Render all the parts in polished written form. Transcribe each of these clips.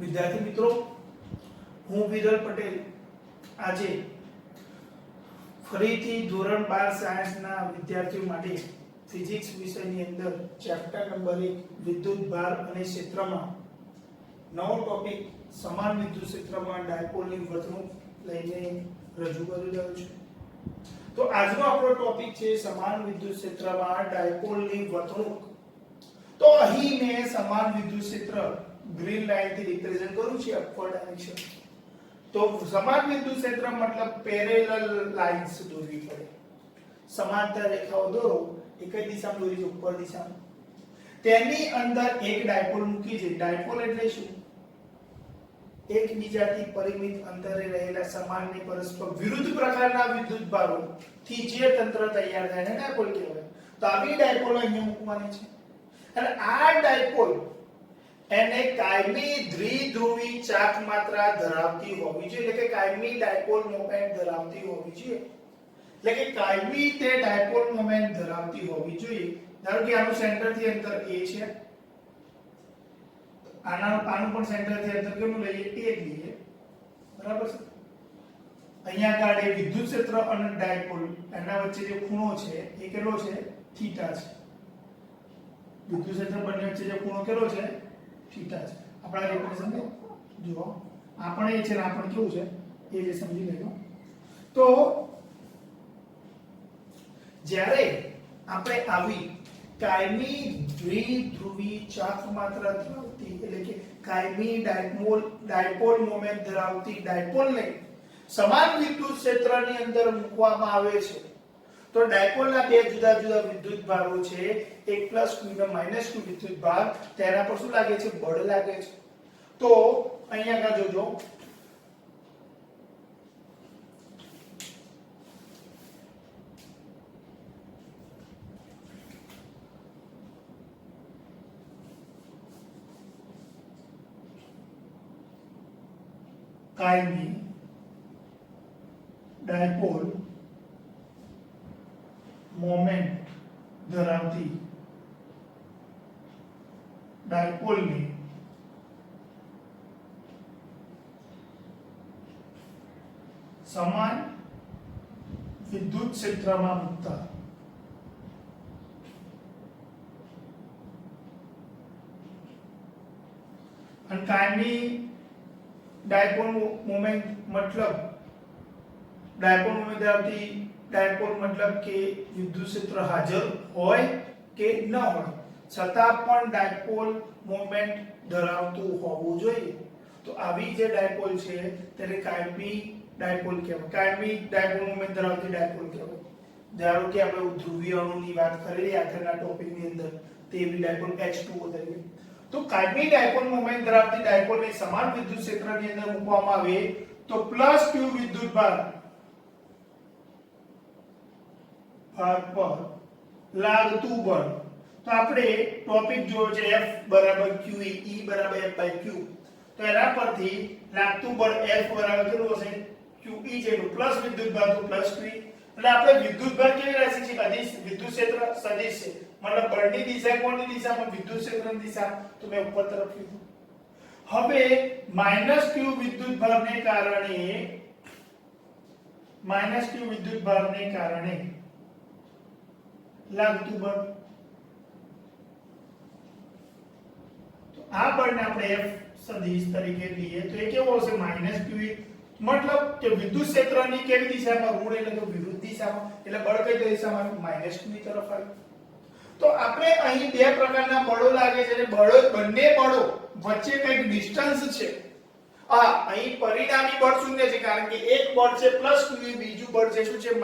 વિદ્યાર્થી મિત્રો, હું વિરલ પટેલ આજે ફરીથી ધોરણ 12 સાયન્સના વિદ્યાર્થીઓ માટે ફિઝિક્સ વિષયની અંદર ચેપ્ટર નંબર 1 વિદ્યુત ભાર અને ક્ષેત્રમાં નવો ટોપિક સમાન વિદ્યુત ક્ષેત્રમાં ડાયપોલની વર્તણૂક લઈને રજૂ કરી રહ્યો છું. તો આજનો આપણો ટોપિક છે સમાન વિદ્યુત ક્ષેત્રમાં ડાયપોલની વર્તણૂક. તો અહીં મેં સમાન વિદ્યુત ક્ષેત્ર ગ્રીન લાઈન થી રિપ્રેઝન્ટ કરું છું અપવર્ડ ડાયરેક્શન. તો સમાન વિદ્યુત ક્ષેત્ર મતલબ પેરેલલ લાઇન્સ દોરવી પડે. સમાંતર રેખાઓ દોરો, એક જ દિશામાં દોરી છે, ઉપર દિશામાં. તેની અંદર એક ડાયપોલ મૂકી છે. ડાયપોલ એટલે શું? એકબીજાથી પરિમિત અંતરે રહેલા સમાનની પરસ્પર વિરુદ્ધ પ્રકારના વિદ્યુત ભારો થી જે તંત્ર તૈયાર થાય એને ડાયપોલ કહેવાય. તો આવી ડાયપોલ અહીંયા મૂકવાની છે. અને આ ડાયપોલ એને કાયમી દ્વિધ્રુવી ચાક માત્રા ધરાવતી હોવી જોઈએ, એટલે કે કાયમી ડાયપોલ મોમેન્ટ ધરાવતી હોવી જોઈએ. એટલે કે કાયમી તે ડાયપોલ મોમેન્ટ ધરાવતી હોવી જોઈએ. ધારો કે આનું સેન્ટર થી અંતર a છે, આનું પણ સેન્ટર થી અંતર કેટલું લઈએ? a લઈએ, બરાબર છે. અહીંયા આગળ વિદ્યુત ક્ષેત્ર અને ડાયપોલ એના વચ્ચે જે ખૂણો છે એ કેટલો છે? થીટા છે. વિદ્યુત ક્ષેત્ર બંને વચ્ચે જે ખૂણો કેટલો છે? થીટા છે. આપણા રિપ્રેઝન્ટ જુઓ, આપણે એ છે ને આપણે કેવું છે એ જે સમજી લેજો. તો જ્યારે આપણે આવી કાયમી દ્વિધ્રુવી ચાક માત્રા ધરાવતી એટલે કે કાયમી ડાયપોલ મોમેન્ટ ધરાવતી ડાયપોલને સમાન વિદ્યુત ક્ષેત્રની અંદર મૂકવામાં આવે છે. તો ડાયપોલના બે જુદા જુદા વિદ્યુત ભારો છે, એક પ્લસ q અને માઈનસ q વિદ્યુત ભાર. તેના પર શું લાગે છે? બળ લાગે છે. તો અહીંયા આગળ જોજો, કાયમી ડાયપોલ મોમેન્ટ ધરાવતી ડાયપોલની સમાન વિદ્યુત ક્ષેત્રમાં મૂકતા અને કાયમી ડાયપોલ મોમેન્ટ મતલબ ડાયપોલ મોમેન્ટ ધરાવતી ડાયપોલ મતલબ કે વિદ્યુત ક્ષેત્ર હાજર હોય કે ન હોય છતાં પણ ડાયપોલ મોમેન્ટ ધરાવતું હોવું જોઈએ. તો આવી જે ડાયપોલ છે તેને કાયમી ડાયપોલ કહેવાય. કાયમી ડાયપોલ મોમેન્ટ ધરાવતી ડાયપોલ કહેવાય. ધારો કે આપણે ધ્રુવીય અણુની વાત કરેલી આગળના ટોપિકની અંદર, તેવી ડાયપોલ H2O તરીકે. તો કાયમી ડાયપોલ મોમેન્ટ ધરાવતી ડાયપોલને સમાન વિદ્યુત ક્ષેત્રની અંદર મૂકવામાં આવે તો પ્લસ q વિદ્યુત ભાર પર લાગતું બળ. તો આપણે ટોપિક જોયો છે F બરાબર QE, E બરાબર F/q. તો એના પરથી લાગતું બળ F બરાબર કેટલું હશે? QE જેટલું પ્લસ વિદ્યુત ભાર તો પ્લસ q. એટલે આપણે વિદ્યુત ભાર કેવી રાશિ છે? અદિશ. વિદ્યુત ક્ષેત્ર સદિશ છે, મતલબ બળની દિશા કોની દિશામાં? વિદ્યુત ક્ષેત્રની દિશા. તો મેં ઉપર તરફ લીધું. હવે -q વિદ્યુત ભારને કારણે લાગતું બળ. તો આ બળને આપણે F સદિશ તરીકે લઈએ તો એ કેવો હશે? -q. મતલબ કે વિદ્યુત ક્ષેત્રની કેવી દિશામાં? ઋણ એટલે કે વિરુદ્ધ દિશામાં. એટલે બળ કઈ દિશામાં? -q ની તરફ આવે. તો આપણે અહીં બે પ્રકારના બળો લાગે છે. બંને બળો વચ્ચે કંઈક ડિસ્ટન્સ છે. અહીં પરિણામી બળ શૂન્ય છે કારણ કે એક બળ છે પ્લસ q, બીજું બળ છે શું છે? -q.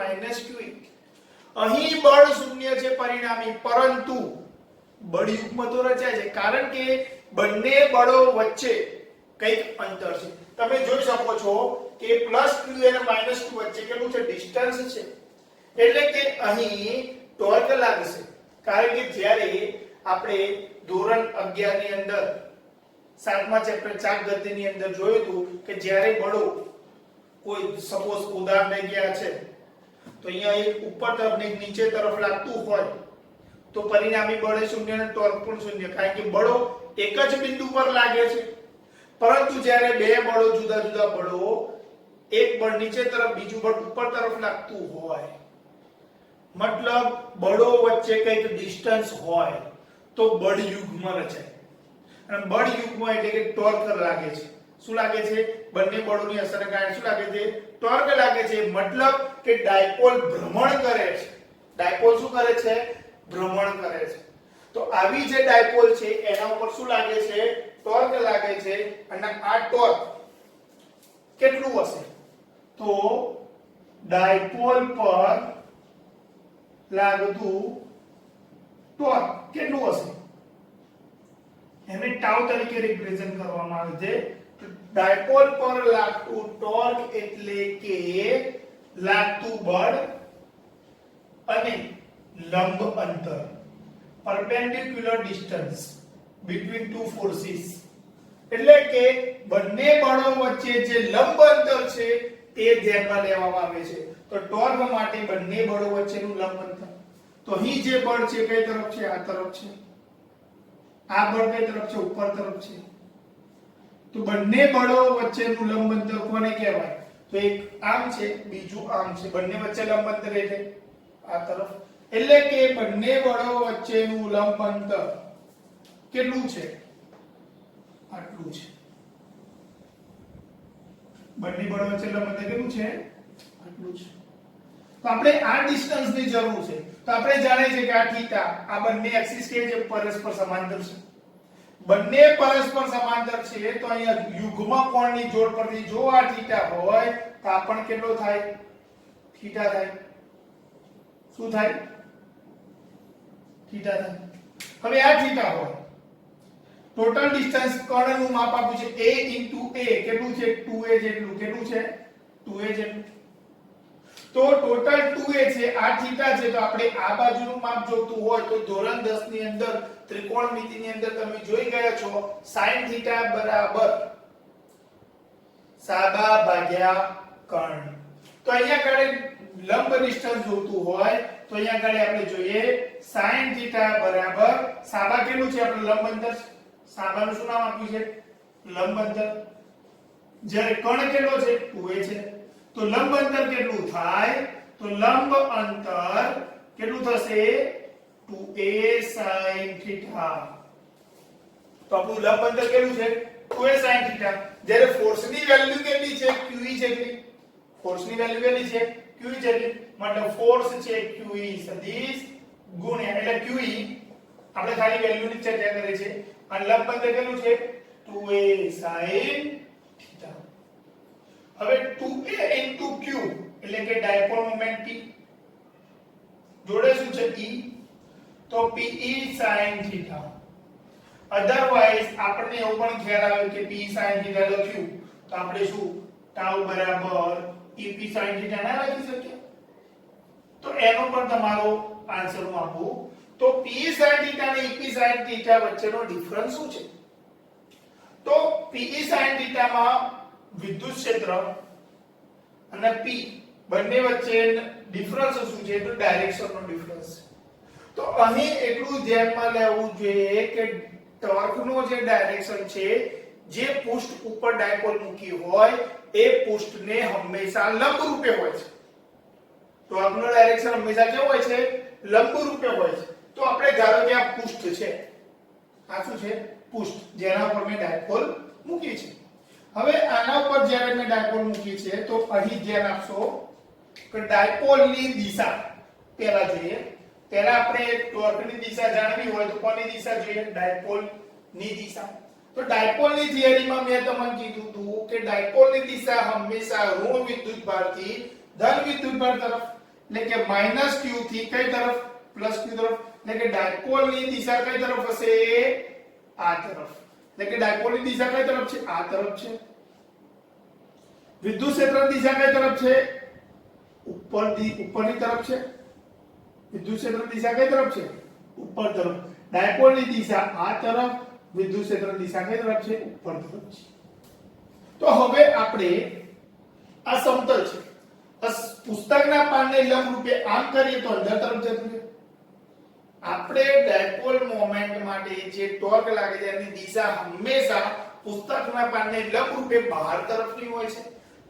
અહીં બળ શૂન્ય છે પરિણામી, પરંતુ બળ યુગ્મ તો રચાય છે કારણ કે બંને બળો વચ્ચે કંઈક અંતર છે. તમે જોઈ શકો છો કે પ્લસ q અને માઈનસ q વચ્ચે કેટલું છે? ડિસ્ટન્સ છે. એટલે કે અહીં ટોર્ક લાગશે. કારણ કે જ્યારે આપણે ધોરણ 11 ની અંદર 7મા ચેપ્ટર ચાક ગતિની અંદર જોયું હતું કે જ્યારે બળો કોઈ સપોઝ ઉદાહરણ લઈ ગયા છે તો અહીંયા એક ઉપર તરફ ને નીચે તરફ લાગતું હોય તો પરિણામી બળ એ શૂન્ય અને ટોર્ક પણ શૂન્ય, કારણ કે બળો એક જ બિંદુ પર લાગે છે. પરંતુ જ્યારે બે બળો જુદા જુદા બળો એક બળ નીચે તરફ બીજું બળ ઉપર તરફ લાગતું હોય, મતલબ બળો વચ્ચે કંઈક ડિસ્ટન્સ હોય તો બળ યુગ્મ રચાય. અને બળ યુગ્મ એટલે કે ટોર્ક લાગે છે. શું લાગે છે? બંને બળોની અસરને કારણે શું લાગે છે? ટોર્ક લાગે છે. મતલબ કે ડાયપોલ ભ્રમણ કરે છે. ડાયપોલ શું કરે છે? ભ્રમણ કરે છે. તો આવી જે ડાયપોલ છે એના ઉપર શું લાગે છે? ટોર્ક લાગે છે. અને આ ટોર્ક કેટલું હશે? તો ડાયપોલ પર લાગતું ટોર્ક કેટલું હશે? એને ટાઉ તરીકે રિપ્રેઝન્ટ કરવામાં આવે છે. ડાયપોલ પર લાગતું ટોર્ક એટલે કે લાગતું બળ અને લંબ અંતર, perpendicular distance between two forces. એટલે કે બંને બળો વચ્ચે જે લંબ અંતર છે તે ધ્યાનમાં લેવામાં આવે છે. તો ટોર્ક માટે બંને બળો વચ્ચેનું લંબ અંતર. તો અહીં જે બળ છે કઈ તરફ છે? આ તરફ છે. આ બળ કઈ તરફ છે? ઉપર તરફ છે. તો બંને બળો વચ્ચેનું લંબ અંતર કોને કહેવાય? તો એક આમ છે, બીજું આમ છે. બંને વચ્ચે લંબ અંતર એટલે આ તરફ. એટલે કે બંને બળો વચ્ચેનું લંબ અંતર કેટલું છે? આટલું છે. બંને બળો વચ્ચે લંબ અંતર કેટલું છે? આટલું છે. તો આપણે આ ડિસ્ટન્સ ની જરૂર છે. તો આપણે જાણીએ છીએ કે આ થીટા, આ બંને એક્સિસ કે જે પરસ્પર સમાંતર છે. બંને પરસ્પર સમાંતર છે તો અહીંયા યુગ્મ કોણની જોડ પરથી જો આ થીટા હોય તો આ પણ કેટલો થાય? થીટા થાય. શું થાય? થીટા થાય. હવે આ થીટા હોય, ટોટલ ડિસ્ટન્સ કર્ણનું માપ આપ્યું છે a a કેટલું છે? 2a જેટલું. કેટલું છે? 2a જેટલું. તો ટોટલ 2a છે. આ થીટા છે તો આપણે આ બાજુનું માપ જોતું હોય તો ધોરણ 10 ની અંદર ત્રિકોણમિતિની અંદર તમે જોઈ ગયા છો sin થીટા બરાબર સાબા ભાગ્યા કર્ણ. તો અહીંયા આગળ લંબ ડિસ્ટન્સ જોતું હોય તો અહીંયા આગળ આપણે જોઈએ sin થીટા બરાબર સાબા કેટલું છે? આપણે લંબ અંતર. સાબાનું શું નામ આપ્યું છે? લંબ અંતર. જ્યારે કર્ણ કેટલો છે? 2a છે. તો લંબ અંતર કેટલું થાય? તો લંબ અંતર કેટલું થશે? 2a sin theta. તો આપણું લંબ અંતર કેટલું છે? 2a sin theta. જ્યારે ફોર્સની વેલ્યુ કેટલી છે? qe જેટલી. ફોર્સની વેલ્યુ કેટલી છે? qe જેટલી. મતલબ ફોર્સ છે qe સદિશ ગુણ્યા એટલે qe આપણે ખાલી વેલ્યુની ચર્ચા કરી છે. અને લંબ અંતર કેટલું છે? 2a sin theta. હવે 2a into q એટલે કે ડાયપોલ મોમેન્ટ p જોડે શું છે? e. તો pe sin થીટા. અધરવાઇઝ આપણને એવું પણ ખ્યાલ આવે કે p sin થીટા લખ્યું તો આપણે શું tau બરાબર ep sin થીટા ના લખી શકીએ? તો એનો પણ તમારો આન્સર હું આપું તો p sin થીટા અને ep sin થીટા વચ્ચેનો ડિફરન્સ શું છે? તો pe sin થીટા માં વિદ્યુત ક્ષેત્ર અને p બંને વચ્ચે ડિફરન્સ શું છે? તો ડાયરેક્શનનો ડિફરન્સ. તો અહીં એટલું ધ્યાનમાં લેવું જોઈએ કે ટોર્કનો જે ડાયરેક્શન છે જે પૃષ્ઠ ઉપર ડાયપોલ મૂકી હોય એ પૃષ્ઠને હંમેશા લંબ રૂપે હોય છે. ટોર્કનો ડાયરેક્શન હંમેશા કેવો હોય છે? લંબ રૂપે હોય છે. તો આપણે ધારો કે આ પૃષ્ઠ છે, આ શું છે? પૃષ્ઠ જેના ઉપર મેં ડાયપોલ મૂકી છે. હવે આના ઉપર જ્યારે મેં ડાયપોલ મૂકી છે તો અહીં ધ્યાન આપશો કે ડાયપોલની દિશા પહેલા જોઈએ. પહેલા આપણે ટોર્કની દિશા જાણવી હોય તો કોની દિશા જોઈએ? ડાયપોલની દિશા. તો ડાયપોલની થિયરીમાં મેં તમને કીધું હતું કે ડાયપોલની દિશા હંમેશા ઋણ વિદ્યુતભારથી ધન વિદ્યુતભાર તરફ એટલે કે -q થી કઈ તરફ? +q તરફ. એટલે કે ડાયપોલની દિશા કઈ તરફ હશે? આ તરફ. એટલે કે ડાયપોલની દિશા કઈ તરફ છે? આ તરફ છે. વિદ્યુત ક્ષેત્રની દિશા કઈ તરફ છે? ઉપરની તરફ છે. વિદ્યુત ક્ષેત્રની દિશા કઈ તરફ છે? ઉપર તરફ. ડાયપોલની દિશા આ તરફ, વિદ્યુત ક્ષેત્રની દિશા કઈ તરફ છે? ઉપર તરફ છે. તો હવે આપણે આ સમતલ છે. પુસ્તકના પાનને લંબ રૂપે આમ કરીએ તો અંદર તરફ જતું છે. આપણે ડાયપોલ મોમેન્ટ માટે જે ટોર્ક લાગે છે એની દિશા હંમેશા પુસ્તકના પાનને લંબરૂપે બહાર તરફની હોય છે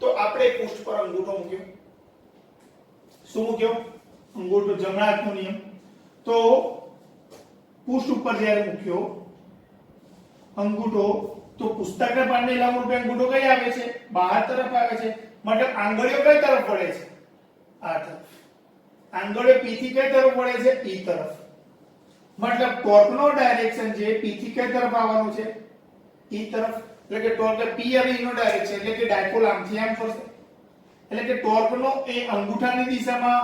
તો આપણે પૃષ્ઠ પર અંગૂઠો મૂક્યો. શું મૂક્યો? અંગૂઠો, જમણા હાથનો નિયમ. તો પૃષ્ઠ ઉપર જ્યારે મૂક્યો અંગૂઠો તો પુસ્તકના પાનને લંબરૂપે અંગૂઠો કઈ આવે છે? બહાર તરફ આવે છે. મતલબ આંગળીઓ કઈ તરફ વળે છે? આ તરફ. આંગળીઓ P થી કઈ તરફ વળે છે? E તરફ. મતલબ ટોર્કનો ડાયરેક્શન જે P થી કઈ તરફ આવવાનું છે? E તરફ. એટલે કે ટોર્ક P અને E નો ડાયરેક્શન એટલે કે ડાયપોલ આમથી આમ ફરશે. એટલે કે ટોર્કનો એ અંગૂઠાની દિશામાં,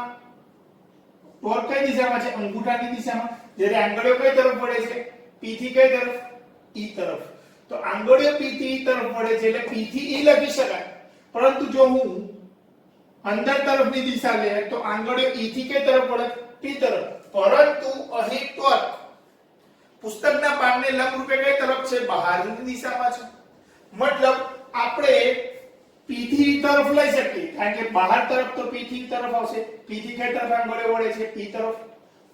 ટોર્ક કઈ દિશામાં છે? અંગૂઠાની દિશામાં. જ્યારે આંગળીઓ કઈ તરફ વળે છે? P થી કઈ તરફ? E તરફ. તો આંગળીઓ P થી E તરફ વળે છે એટલે P થી E લખી શકાય. પરંતુ જો હું અંદર તરફની દિશા લે તો આંગળીઓ E થી કઈ તરફ વળે? P તરફ. પરંતુ અહીં ટોર્ક પુસ્તકના પાનને લંબરૂપે કઈ તરફ છે? બહારની દિશામાં છે. મતલબ આપણે P થી E તરફ લઈ શકીએ કારણ કે બહાર તરફ તો P થી E તરફ આવશે. P થી કઈ તરફ આંગળીઓ વળે છે? P તરફ.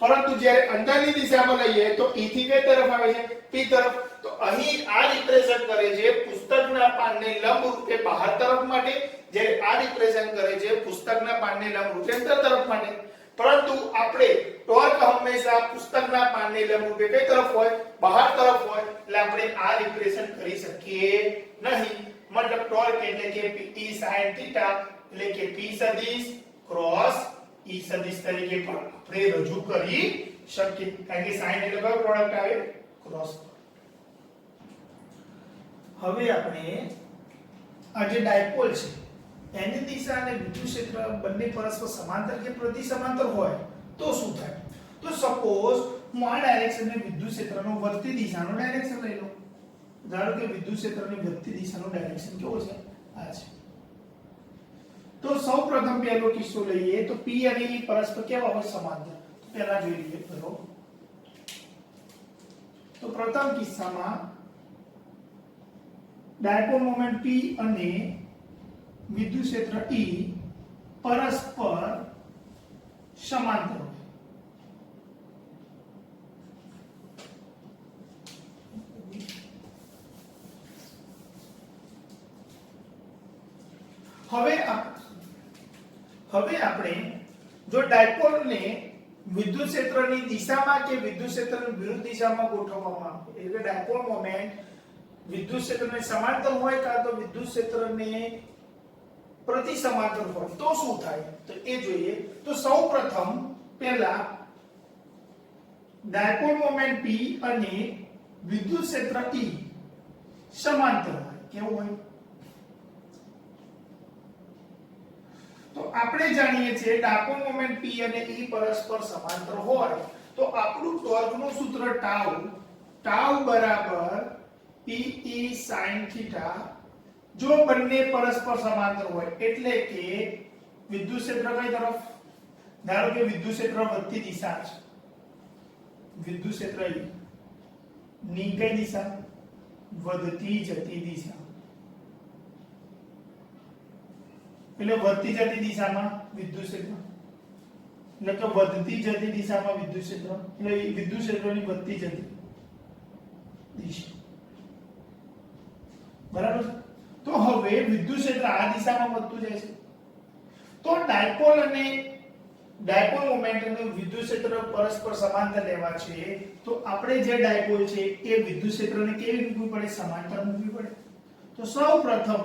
પરંતુ જ્યારે અંદરની દિશામાં લઈએ તો E થી કઈ તરફ આવે છે? P તરફ. તો અહીં આ રિપ્રેઝન્ટ કરે છે પુસ્તકના પાનને લંબરૂપે બહાર તરફ માટે, જ્યારે આ રિપ્રેઝન્ટ કરે છે પુસ્તકના પાનને લંબરૂપે અંદર તરફ માટે. પરંતુ આપણે ટોર્ક હંમેશા પુસ્તકના પાનને લંબરૂપે કઈ તરફ હોય? બહાર તરફ હોય. એટલે આપણે આ રિપ્રેઝન્ટ કરી શકીએ નહીં. મતલબ ટોર્ક એટલે કે P sin θ એટલે કે P સદિશ ક્રોસ E સદિશ તરીકે પણ આપણે રજૂ કરી શકીએ. કારણ કે sin એટલે કયો પ્રોડક્ટ આવે? ક્રોસ. હવે આપણે આ જે ડાયપોલ છે એની દિશા અને વિદ્યુત ક્ષેત્ર બંને પરસ્પર સમાંતર કે પ્રતિ સમાંતર હોય તો શું થાય? તો સપોઝ હું આ ડાયરેક્શન ને વિદ્યુત ક્ષેત્રનો વધતી દિશાનો ડાયરેક્શન લઈ લઉં. ધારો કે વિદ્યુત ક્ષેત્રની વધતી દિશાનો ડાયરેક્શન કેવો છે? આ છે. તો સૌપ્રથમ પહેલો કિસ્સો લઈએ તો P અને E પરસ્પર કેવા હોય? સમાંતર. તો પહેલા જોઈ લઈએ બરોબર. તો પ્રથમ કિસ્સામાં ડાયપોલ મોમેન્ટ P અને વિદ્યુત ક્ષેત્ર E પરસ્પર સમાંતર. હવે આપણે જો ડાયપોલને વિદ્યુત ક્ષેત્રની દિશામાં કે વિદ્યુત ક્ષેત્રની વિરુદ્ધ દિશામાં ગોઠવવામાં આવે એટલે ડાયપોલ મોમેન્ટ વિદ્યુત ક્ષેત્રને સમાંતર હોય કાં તો વિદ્યુત ક્ષેત્રને પ્રતિ સમાંતર હોય તો શું થાય? તો એ જોઈએ. તો સૌપ્રથમ પહેલા ડાયપોલ મોમેન્ટ P અને વિદ્યુત ક્ષેત્ર E સમાંતર હોય. કેવું હોય? તો આપણે જાણીએ છીએ ડાયપોલ મોમેન્ટ P અને E પરસ્પર સમાંતર હોય તો આપણું ટોર્કનું સૂત્ર ટાઉ બરાબર PE sin θ જો બંને પરસ્પર સમાંતર હોય એટલે કે વિદ્યુત ક્ષેત્ર કઈ તરફ? ધારો કે વિદ્યુત ક્ષેત્ર વધતી દિશા છે. વિદ્યુત ક્ષેત્ર ની કઈ દિશા? વધતી જતી દિશા. એટલે વધતી જતી દિશામાં વિદ્યુત ક્ષેત્ર એટલે કે વધતી જતી દિશામાં વિદ્યુત ક્ષેત્ર એટલે વિદ્યુત ક્ષેત્રની વધતી જતી દિશા. બરાબર. તો હવે વિદ્યુત ક્ષેત્ર આ દિશામાં વધતું જાય છે તો ડાયપોલ અને ડાયપોલ મોમેન્ટ અને વિદ્યુત ક્ષેત્ર પરસ્પર સમાંતર લેવા છે તો આપણે જે ડાયપોલ છે એ વિદ્યુત ક્ષેત્રને કેવી મૂકવી પડે? સમાંતર મૂકવી પડે. તો સૌપ્રથમ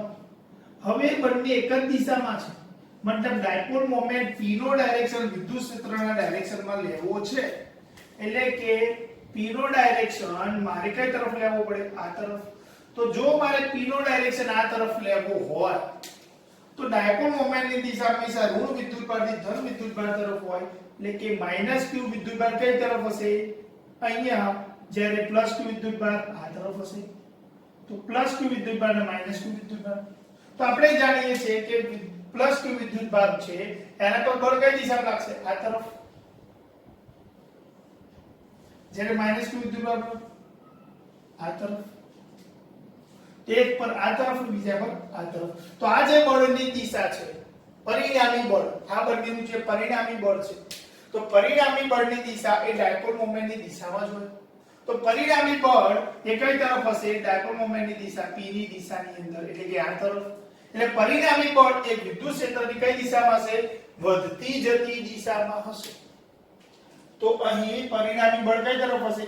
હવે બંને એક જ દિશામાં છે મતલબ ડાયપોલ મોમેન્ટ P નો ડાયરેક્શન વિદ્યુત ક્ષેત્રના ડાયરેક્શનમાં લેવો છે એટલે કે P નો ડાયરેક્શન મારે કઈ તરફ લેવો પડે? આ તરફ. તો જો મારે P નો ડાયરેક્શન આ તરફ લેવો હોય તો ડાયપોલ મોમેન્ટની દિશા હંમેશા ઋણ વિદ્યુતભારથી ધન વિદ્યુતભાર તરફ હોય એટલે કે -q વિદ્યુતભાર કઈ તરફ હશે? અહીંયા. જ્યારે +q વિદ્યુતભાર આ તરફ હશે. તો +q વિદ્યુતભાર અને -q વિદ્યુતભાર. તો આપણે જાણીએ છીએ કે +q વિદ્યુતભાર છે એના પર બળ કઈ દિશામાં લાગશે? આ તરફ. જ્યારે -q વિદ્યુતભાર આ તરફ. એક પર આ તરફ બીજા પર આ તરફ. તો આ જે બળની દિશા છે પરિણામી બળ, આ બંનેનું જે પરિણામી બળ છે તો પરિણામી બળની દિશા એ ડાયપોલ મોમેન્ટની દિશામાં જ હોય. તો પરિણામી બળ એ કઈ તરફ હશે? ડાયપોલ મોમેન્ટની દિશા p ની દિશાની અંદર, એટલે કે આ તરફ. એટલે પરિણામી બળ એ વિદ્યુત ક્ષેત્રની કઈ દિશામાં હશે? વધતી જતી દિશામાં હશે. તો અહીં પરિણામી બળ કઈ તરફ હશે?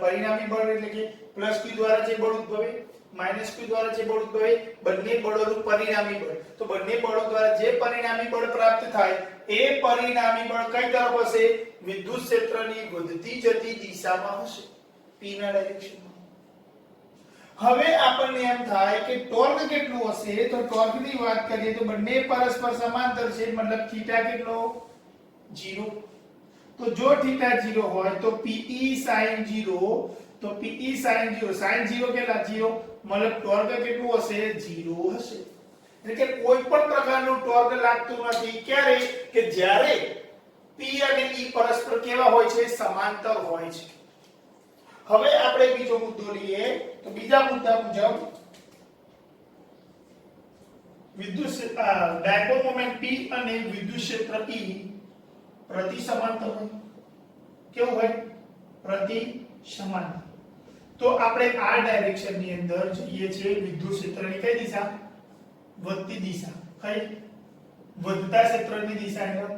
પરિણામી બળ એટલે કે +q દ્વારા જે બળ ઉદ્ભવે -q દ્વારા જે બળ ઉદ્ભવે, બંને બળોનું પરિણામી બળ. તો બંને બળો દ્વારા જે પરિણામી બળ પ્રાપ્ત થાય એ પરિણામી બળ કઈ તરફ હશે? વિદ્યુત ક્ષેત્રની વધતી જતી દિશામાં હશે, p ના ડાયરેક્શનમાં. હવે આપણને એમ થાય કે ટોર્ક કેટલું હશે? તો ટોર્કની વાત કરીએ તો બંને પરસ્પર સમાંતર છે, મતલબ થીટા કેટલો? 0. તો જો થીટા 0 હોય તો pe sin 0, તો pe sin 0, sin 0 કેટલા? 0, મતલબ ટોર્ક કેટલું હશે? 0 હશે. એટલે કે કોઈ પણ પ્રકારનું ટોર્ક લાગતું નથી. ક્યારે? કે જ્યારે p અને e પરસ્પર કેવા હોય છે? સમાંતર હોય છે. હવે આપણે બીજો મુદ્દો લઈએ. તો બીજા મુદ્દા મુજબ વિદ્યુત ડાયપોલ મોમેન્ટ p અને વિદ્યુત ક્ષેત્ર E પ્રતિ સમાંતર હોય. કેવું હોય? પ્રતિ સમાંતર. તો આપણે આ ડાયરેક્શન ની અંદર જોઈએ છે વિદ્યુત ક્ષેત્રની કઈ દિશા? વધતી દિશા. કઈ? વધતા ક્ષેત્રની દિશા અંદર.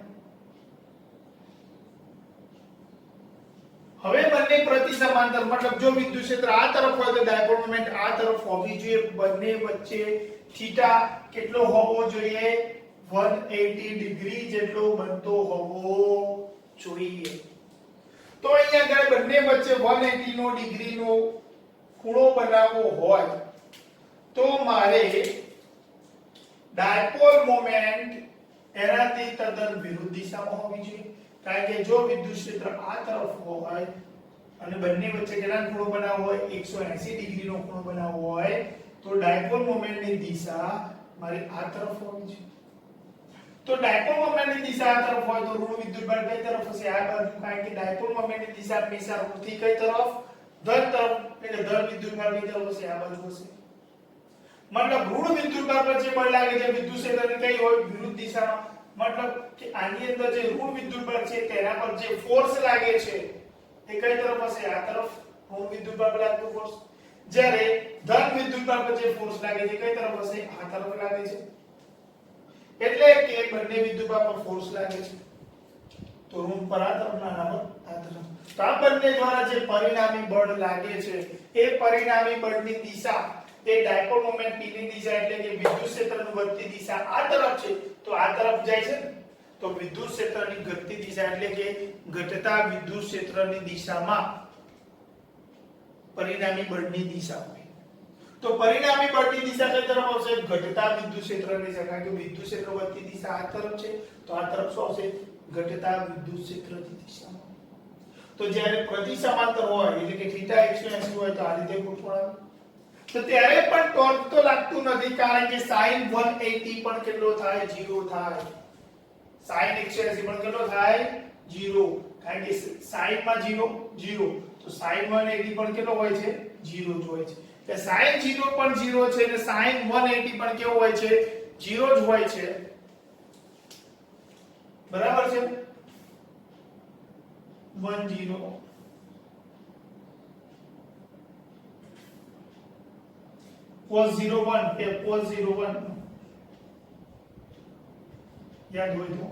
હવે બંને પ્રતિ સમાંતર, મતલબ જો વિદ્યુત ક્ષેત્ર આ તરફ હોય તો ડાયપોલ મોમેન્ટ આ તરફ હોવી જોઈએ. બંને વચ્ચે થીટા કેટલો હોવો જોઈએ? 180 ડિગ્રી જેટલો બનતો હોવો જોઈએ. તો અહીંયા આગળ બંને વચ્ચે 180 નો ડિગ્રીનો ખૂણો બનાવવો હોય તો મારે ડાયપોલ મોમેન્ટ એનાથી તદ્દન વિરુદ્ધ દિશામાં હોવી જોઈએ. કારણ કે જો વિદ્યુત ક્ષેત્ર આ તરફ હોય અને બંને વચ્ચે કેટલા ખૂણો બનાવવો હોય? 180 ડિગ્રીનો ખૂણો બનાવવો હોય તો ડાયપોલ મોમેન્ટની દિશા મારે આ તરફ હોવી જોઈએ. તો ડાયપોલ મોમેન્ટની દિશા આ તરફ હોય તો ઋણ વિદ્યુત બળ કઈ તરફ હશે? આ બાજુ. કારણ કે ડાયપોલ મોમેન્ટની દિશા હંમેશા ઋણથી કઈ તરફ? ધન તરફ. એટલે ધન વિદ્યુત બળ કઈ તરફ હશે? આ બાજુ હશે. મતલબ ઋણ વિદ્યુત બળ પર જે બળ લાગે છે વિદ્યુત ક્ષેત્રની કઈ હોય? વિરુદ્ધ દિશામાં. મતલબ કે આની અંદર જે ઋણ વિદ્યુત બળ છે તેના પર જે ફોર્સ લાગે છે એ કઈ તરફ હશે? આ તરફ. ઋણ વિદ્યુત બળ પર લાગતું ફોર્સ. જ્યારે ધન વિદ્યુત બળ પર જે ફોર્સ લાગે છે કઈ તરફ હશે? આ તરફ લાગે છે. એટલે કે બંને વિદ્યુત બળ પર ફોર્સ લાગે છે તો ઋણ પર આ તરફ ના આ તરફ. તો આ બંને દ્વારા જે પરિણામી બળ લાગે છે એ પરિણામી બળની દિશા એ ડાયપોલ મોમેન્ટ p ની દિશા એટલે કે વિદ્યુત ક્ષેત્રની વધતી દિશા આ તરફ છે તો આ તરફ જાય છે. તો વિદ્યુત ક્ષેત્રની ઘટતી દિશા એટલે કે ઘટતા વિદ્યુત ક્ષેત્રની દિશામાં પરિણામી બળની દિશા હોય. તો પરિણામી બળની દિશા કઈ તરફ આવશે? ઘટતા વિદ્યુત ક્ષેત્રની દિશા. કારણ કે વિદ્યુત ક્ષેત્ર વધતી દિશા આ તરફ છે તો આ તરફ શું આવશે? ઘટતા વિદ્યુત ક્ષેત્રની દિશામાં. તો જ્યારે પ્રતિ સમાંતર હોય એટલે કે θ 180 હોય તો આ રીતે ગોઠવણ આવે. તો ત્યારે પણ ટોર્ક તો લાગતું નથી કારણ કે sin 180 પણ કેટલો થાય? 0 થાય. sin 180 પણ કેટલો થાય? 0. કારણ કે sin માં 0 0 તો sin 180 પણ કેટલો હોય છે? 0 જ હોય છે. એટલે sin 0 પણ 0 છે અને sin 180 પણ કેવો હોય છે? 0 જ હોય છે. બરાબર છે? 1 0 cos 0 1 કે cos 0 1 યાદ હોય તો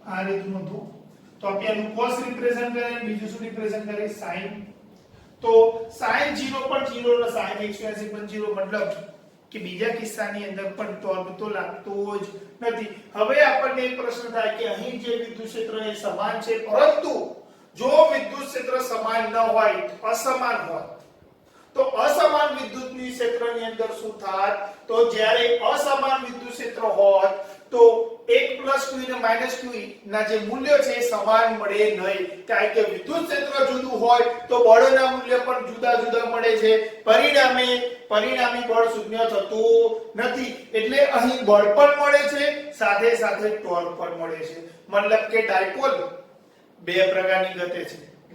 આ રીતનું હતું. તો આપણે cos રિપ્રેઝન્ટ કરે અને બીજું શું રિપ્રેઝન્ટ કરે? sin. તો sin 0 પણ 0 અને sin 180 પણ 0 મતલબ કે બીજા કિસ્સાની અંદર પણ ટોર્ક તો લાગતો જ નથી. હવે આપણને એક પ્રશ્ન થાય કે અહીં જે વિદ્યુત ક્ષેત્ર એ સમાન છે પરંતુ જો વિદ્યુત ક્ષેત્ર સમાન ન હોય અસમાન હોય તો અસમાન વિદ્યુતની ક્ષેત્રની અંદર શું થાય? તો જ્યારે અસમાન વિદ્યુત ક્ષેત્ર હોય તો 1 q અને q ના જે મૂલ્યો છે એ સમાન મળે નહીં. કારણ કે વિદ્યુત ક્ષેત્ર જુદું હોય તો બળના મૂલ્ય પણ જુદા જુદા મળે છે. પરિણામી બળ શૂન્ય થતું નથી. એટલે અહીં બળ પણ મળે છે સાથે સાથે ટોર્ક પણ મળે છે. મતલબ કે ડાયપોલ બે પ્રકારની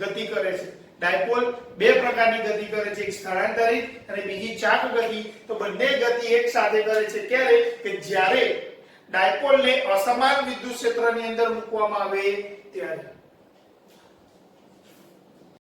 ગતિ કરે છે. ડાયપોલ બે પ્રકારની ગતિ કરે છે, એક સ્થળાંતરિત અને બીજી ચાક ગતિ. તો બંને ગતિ એક સાથે કરે છે. ક્યારે? કે જ્યારે ડાયપોલને અસમાન વિદ્યુત ક્ષેત્રની અંદર મૂકવામાં આવે ત્યારે.